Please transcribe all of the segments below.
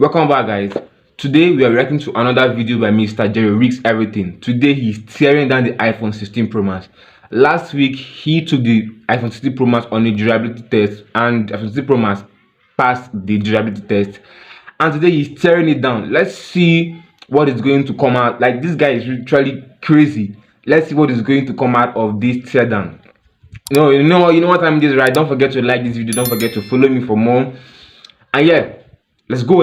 Welcome back, guys. Today we are reacting to another video by Mr. Jerry Rigs Everything. Today he's tearing down the iPhone 16 Pro Max. Last week he took the iPhone 16 Pro Max on a durability test and iPhone 16 Pro Max passed the durability test. And today he's tearing it down. Let's see what is going to come out. Like, this guy is literally crazy. Let's see what is going to come out of this teardown. You know what time it is, right? Don't forget to like this video. Don't forget to follow me for more. And yeah, let's go.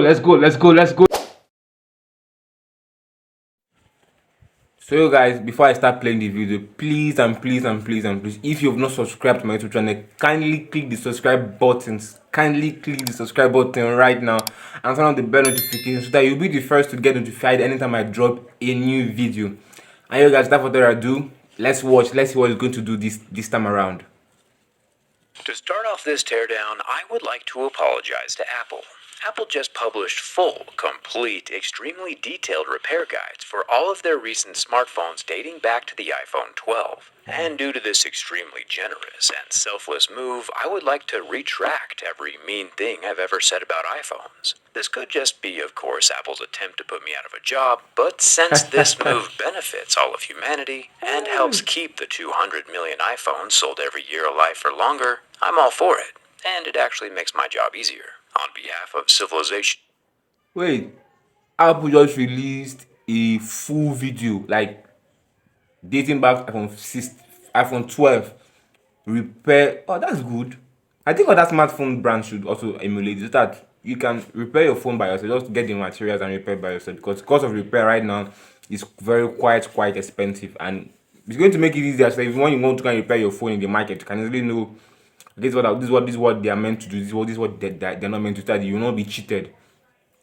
So guys, before I start playing the video, please, if you have not subscribed to my YouTube channel, kindly click the subscribe button. Kindly click the subscribe button right now and turn on the bell notification so that you'll be the first to get notified anytime I drop a new video. And you guys, without further ado, let's see what it's going to do this time around. To start off this teardown, I would like to apologize to Apple. Apple just published full, complete, extremely detailed repair guides for all of their recent smartphones dating back to the iPhone 12. And due to this extremely generous and selfless move, I would like to retract every mean thing I've ever said about iPhones. This could just be, of course, Apple's attempt to put me out of a job, but since this move benefits all of humanity and helps keep the 200 million iPhones sold every year alive for longer, I'm all for it, and it actually makes my job easier. On behalf of civilization. Wait, Apple just released a full video, like dating back to iPhone 12 repair. Oh, that's good. I think other smartphone brands should also emulate this, that you can repair your phone by yourself, just get the materials and repair by yourself, because cost of repair right now is quite expensive, and it's going to make it easier. So if you want to repair your phone in the market, you can easily know this is what they are meant to do. This is what they're not meant to study. You will not be cheated.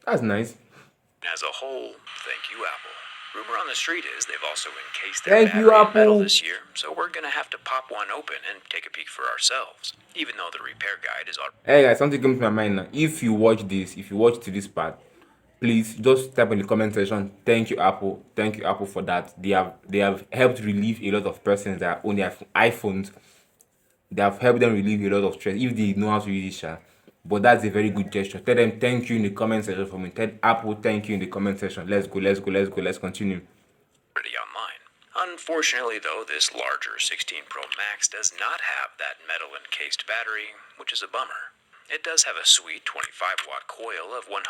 That's nice. As a whole, thank you, Apple. Rumor on the street is they've also encased their battery in metal this year, so we're gonna have to pop one open and take a peek for ourselves, even though the repair guide is already. Hey guys, something comes to my mind now. If you watch to this part, please just type in the comment section, thank you Apple for that. They have helped relieve a lot of persons that own their iPhones. They have helped them relieve a lot of stress if they know how to use it. But that's a very good gesture. Tell them thank you in the comment section for me. Tell Apple thank you in the comment section. Let's continue. Already online. Unfortunately, though, this larger 16 Pro Max does not have that metal encased battery, which is a bummer. It does have a sweet 25-watt coil of 100%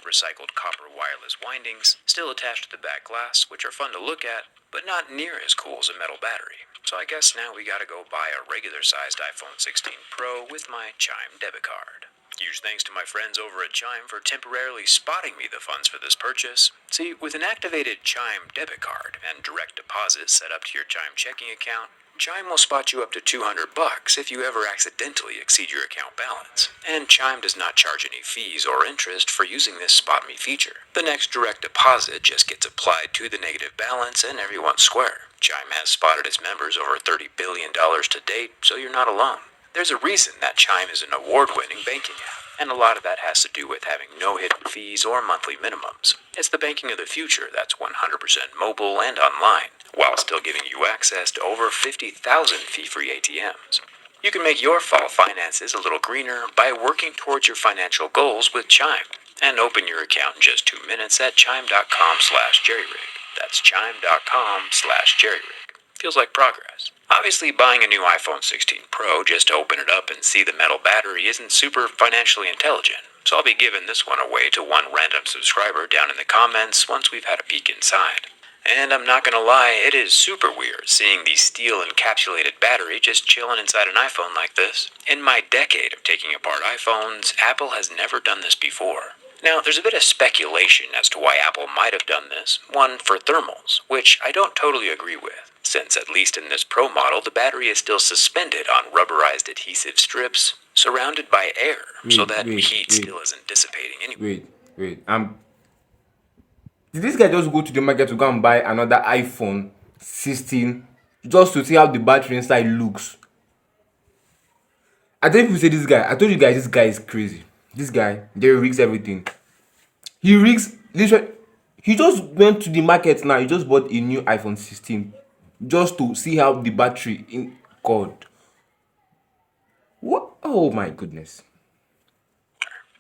recycled copper wireless windings, still attached to the back glass, which are fun to look at, but not near as cool as a metal battery. So I guess now we gotta go buy a regular-sized iPhone 16 Pro with my Chime debit card. Huge thanks to my friends over at Chime for temporarily spotting me the funds for this purchase. See, with an activated Chime debit card and direct deposit set up to your Chime checking account, Chime will spot you up to $200 if you ever accidentally exceed your account balance. And Chime does not charge any fees or interest for using this Spot Me feature. The next direct deposit just gets applied to the negative balance and everyone's square. Chime has spotted its members over $30 billion to date, so you're not alone. There's a reason that Chime is an award-winning banking app, and a lot of that has to do with having no hidden fees or monthly minimums. It's the banking of the future that's 100% mobile and online, while still giving you access to over 50,000 fee-free ATMs. You can make your fall finances a little greener by working towards your financial goals with Chime, and open your account in just 2 minutes at chime.com/jerryrig. That's chime.com/jerryrig. Feels like progress. Obviously, buying a new iPhone 16 Pro just to open it up and see the metal battery isn't super financially intelligent, so I'll be giving this one away to one random subscriber down in the comments once we've had a peek inside. And I'm not gonna lie, it is super weird seeing the steel encapsulated battery just chilling inside an iPhone like this. In my decade of taking apart iPhones, Apple has never done this before. Now, there's a bit of speculation as to why Apple might have done this. One, for thermals, which I don't totally agree with, since at least in this Pro model, the battery is still suspended on rubberized adhesive strips, surrounded by air, so that heat still isn't dissipating anyway. Wait. Did this guy just go to the market to go and buy another iPhone 16 just to see how the battery inside looks? I don't even say this guy. I told you guys this guy is crazy. This guy, they rigs everything. He rigs literally. He just went to the market now. He just bought a new iPhone 16 just to see how the battery in God. What? Oh my goodness.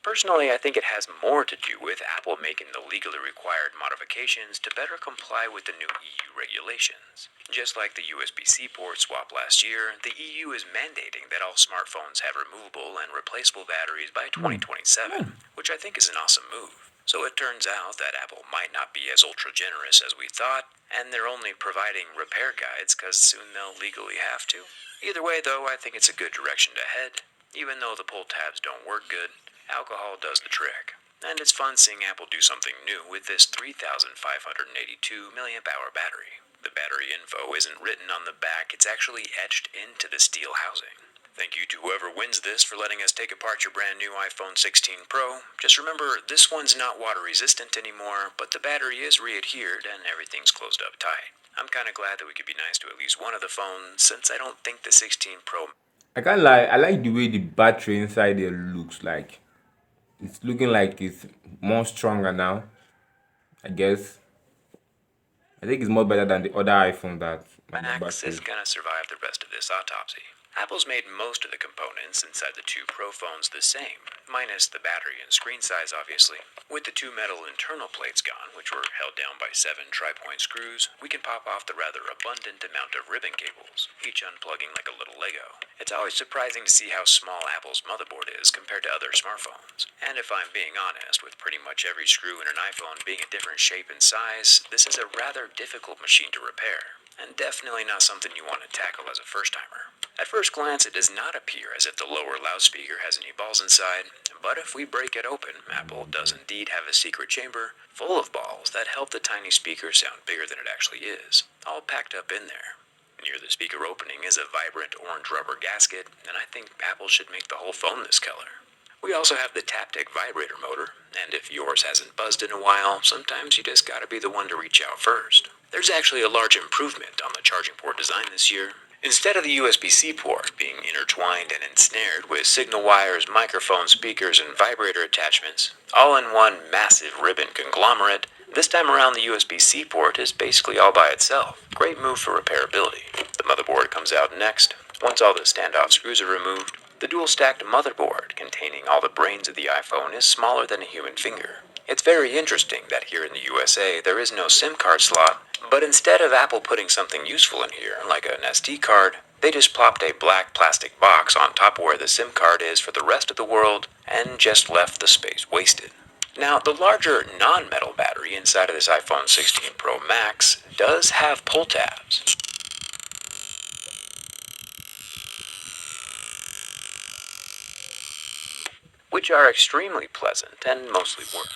Personally, I think it has more to do with Apple making the legally required modifications to better comply with the new EU regulations. Just like the USB-C port swap last year, the EU is mandating that all smartphones have removable and replaceable batteries by 2027, which I think is an awesome move. So it turns out that Apple might not be as ultra generous as we thought, and they're only providing repair guides because soon they'll legally have to. Either way, though, I think it's a good direction to head. Even though the pull tabs don't work good, alcohol does the trick. And it's fun seeing Apple do something new with this 3,582 milliamp hour battery. The battery info isn't written on the back, it's actually etched into the steel housing. Thank you to whoever wins this for letting us take apart your brand new iPhone 16 Pro. Just remember, this one's not water resistant anymore, but the battery is re-adhered and everything's closed up tight. I'm kinda glad that we could be nice to at least one of the phones, since I don't think the 16 Pro. I can't lie, I like the way the battery inside there looks like. It's looking like it's more stronger now. I guess. I think it's more better than the other iPhone that Max battery. is gonna survive the rest of this autopsy. Apple's made most of the components inside the two Pro phones the same, minus the battery and screen size, obviously. With the two metal internal plates gone, which were held down by 7 tri-point screws, we can pop off the rather abundant amount of ribbon cables, each unplugging like a little Lego. It's always surprising to see how small Apple's motherboard is compared to other smartphones. And if I'm being honest, with pretty much every screw in an iPhone being a different shape and size, this is a rather difficult machine to repair, and definitely not something you want to tackle as a first-timer. At first glance, it does not appear as if the lower loudspeaker has any balls inside, but if we break it open, Apple does indeed have a secret chamber full of balls that help the tiny speaker sound bigger than it actually is, all packed up in there. Near the speaker opening is a vibrant orange rubber gasket, and I think Apple should make the whole phone this color. We also have the Taptic vibrator motor, and if yours hasn't buzzed in a while, sometimes you just gotta be the one to reach out first. There's actually a large improvement on the charging port design this year. Instead of the USB-C port being intertwined and ensnared with signal wires, microphone speakers, and vibrator attachments, all in one massive ribbon conglomerate, this time around the USB-C port is basically all by itself. Great move for repairability. The motherboard comes out next. Once all the standoff screws are removed, the dual-stacked motherboard containing all the brains of the iPhone is smaller than a human finger. It's very interesting that here in the USA there is no SIM card slot, but instead of Apple putting something useful in here, like an SD card, they just plopped a black plastic box on top of where the SIM card is for the rest of the world and just left the space wasted. Now, the larger non-metal battery inside of this iPhone 16 Pro Max does have pull tabs, which are extremely pleasant and mostly work.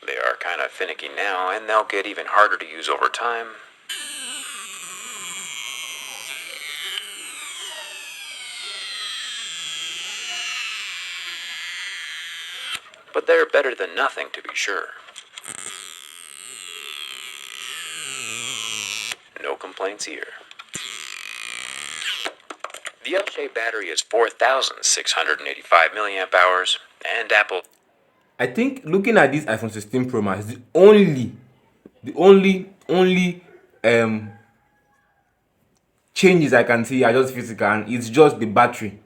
They are kind of finicky now, and they'll get even harder to use over time. But they're better than nothing, to be sure. No complaints here. The L-shaped battery is 4,685 milliamp hours, and Apple. I think looking at this iPhone 16 Pro Max, the only changes I can see are just physical, and it's just the battery.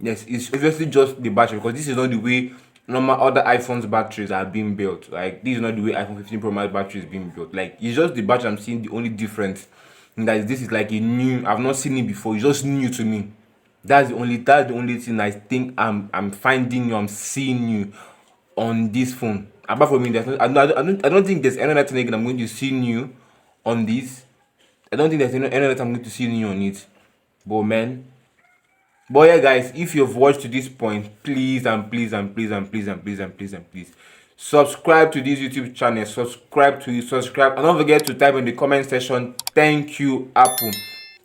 Yes, it's obviously just the battery, because this is not the way normal other iPhones batteries are being built. Like, this is not the way iPhone 15 Pro Max battery is being built. Like, it's just the battery I'm seeing the only difference. And that is, this is like a new. I've not seen it before. It's just new to me. That's the only thing I think I'm finding new. I'm seeing new on this phone. Apart from me, there's no, I don't think there's any other thing again I'm going to see new on this. I don't think there's any other thing I'm going to see new on it. But man, but yeah, guys, if you've watched to this point, please and please and please and please and please and please and please subscribe to this YouTube channel. Subscribe, and don't forget to type in the comment section, "Thank you, Apple."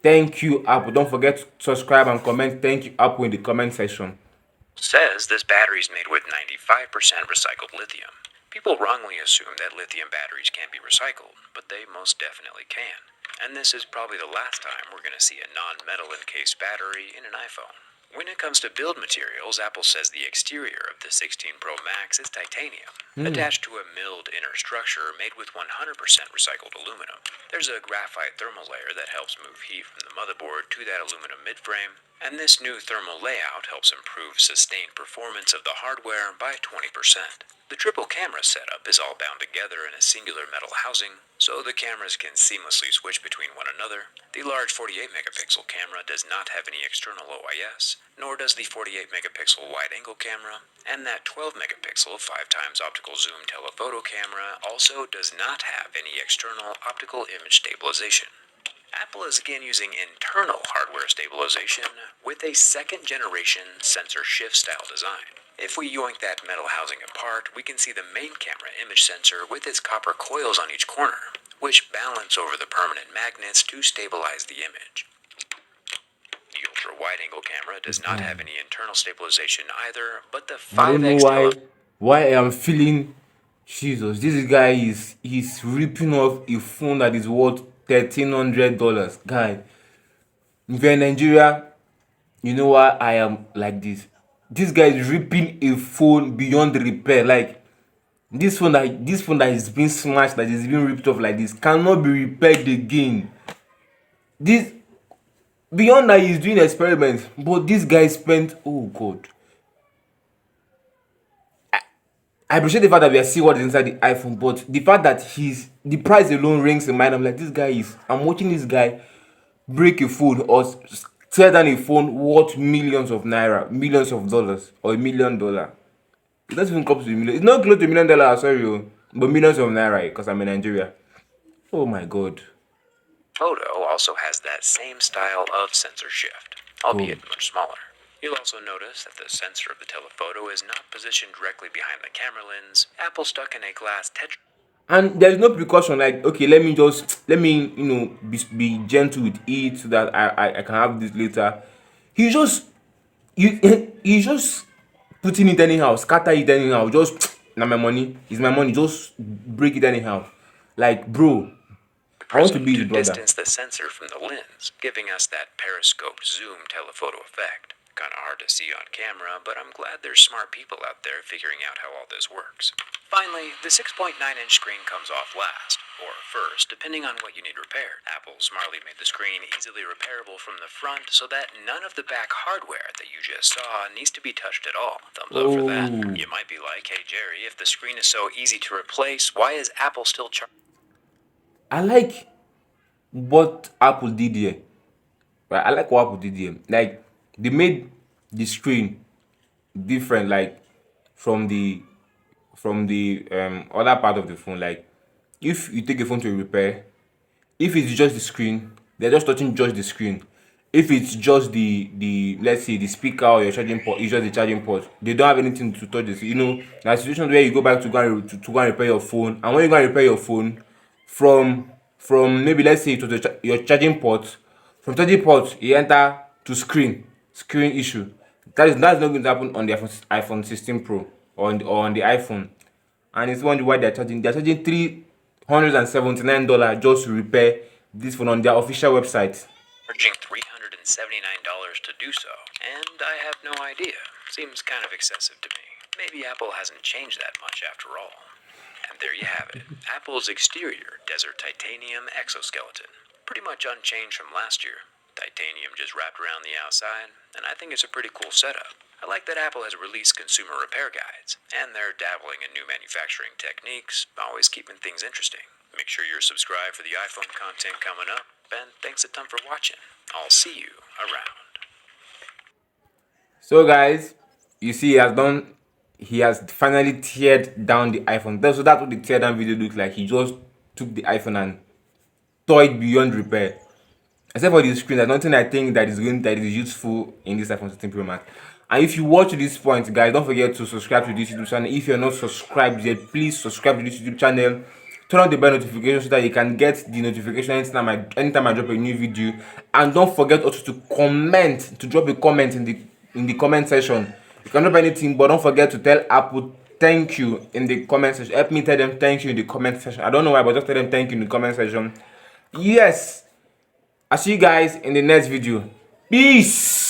Thank you, Apple. Don't forget to subscribe and comment "Thank you, Apple" in the comment section. Says this battery is made with 95% recycled lithium. People wrongly assume that lithium batteries can't be recycled, but they most definitely can. And this is probably the last time we're going to see a non-metal encased battery in an iPhone. When it comes to build materials, Apple says the exterior of the 16 Pro Max is titanium, attached to a milled inner structure made with 100% recycled aluminum. There's a graphite thermal layer that helps move heat from the motherboard to that aluminum midframe, and this new thermal layout helps improve sustained performance of the hardware by 20%. The triple camera setup is all bound together in a singular metal housing, so the cameras can seamlessly switch between one another. The large 48 megapixel camera does not have any external OIS, nor does the 48 megapixel wide angle camera, and that 12 megapixel 5x optical zoom telephoto camera also does not have any external optical image stabilization. Apple is again using internal hardware stabilization with a second generation sensor shift style design. If we yoink that metal housing apart, we can see the main camera image sensor with its copper coils on each corner, which balance over the permanent magnets to stabilize the image. The ultra-wide-angle camera does not have any internal stabilization either, but the I don't know 5x why I am feeling Jesus. This guy he's ripping off a phone that is worth $1,300. Guy, if you're in Nigeria, you know why I am like this. This guy is ripping a phone beyond repair. Like this phone that is being smashed, that is being ripped off like this, cannot be repaired again. This beyond that, he's doing experiments, but this guy spent, oh god. I appreciate the fact that we are seeing what is inside the iPhone, but the fact that the price alone rings in mind. I'm like, I'm watching this guy break a phone or tear down a phone worth millions of naira, millions of dollars, or $1,000,000. It doesn't even come to a million. It's not close to $1,000,000, sorry, but millions of naira because I'm in Nigeria. Oh my god. Photo also has that same style of sensor shift, albeit much smaller. You'll also notice that the sensor of the telephoto is not positioned directly behind the camera lens. Apple stuck in a glass tetra. And there's no precaution like, okay, let me be gentle with it so that I can have this later. He just he's just putting it anyhow, scatter it anyhow, just now my money is my money, just break it anyhow. Like, bro, I want to be his brother. Distance the sensor from the lens, giving us that periscope zoom telephoto effect. Kind of hard to see on camera, but I'm glad there's smart people out there figuring out how all this works. Finally, the 6.9-inch screen comes off last, or first, depending on what you need repaired. Apple smartly made the screen easily repairable from the front so that none of the back hardware that you just saw needs to be touched at all. Thumbs up for that. You might be like, hey Jerry, if the screen is so easy to replace, why is Apple still charging? I like what Apple did here. Right? I like what Apple did here. Like, they made the screen different, like from the other part of the phone. Like, if you take a phone to repair, if it's just the screen, they're just touching just the screen. If it's just the let's say the speaker or your charging port, it's just the charging port. They don't have anything to touch this. You know, there are situations where you go back to go and repair your phone, and when you go and repair your phone, from maybe let's say to your charging port, from charging port you enter to screen issue. That's not going to happen on the iPhone 16 Pro or on the iPhone, and it's wondering why they're charging $379 just to repair this phone on their official website. Charging $379 to do so, and I have no idea. Seems kind of excessive to me. Maybe Apple hasn't changed that much after all. And there you have it, Apple's exterior desert titanium exoskeleton. Pretty much unchanged from last year. Titanium just wrapped around the outside, and I think it's a pretty cool setup. I like that Apple has released consumer repair guides, and they're dabbling in new manufacturing techniques, always keeping things interesting. Make sure you're subscribed for the iPhone content coming up, and thanks a ton for watching. I'll see you around. So guys, you see he has finally teared down the iPhone. So that's what the teardown video looks like. He just took the iPhone and tore it beyond repair. Except for the screen, there's nothing I think that is useful in this iPhone 16 Pro Max. And if you watch to this point, guys, don't forget to subscribe to this YouTube channel. If you're not subscribed yet, please subscribe to this YouTube channel. Turn on the bell notification so that you can get the notification anytime I drop a new video. And don't forget also to drop a comment in the comment section. You can drop anything, but don't forget to tell Apple thank you in the comment section. Help me tell them thank you in the comment section. I don't know why, but just tell them thank you in the comment section. Yes. I'll see you guys in the next video. Peace.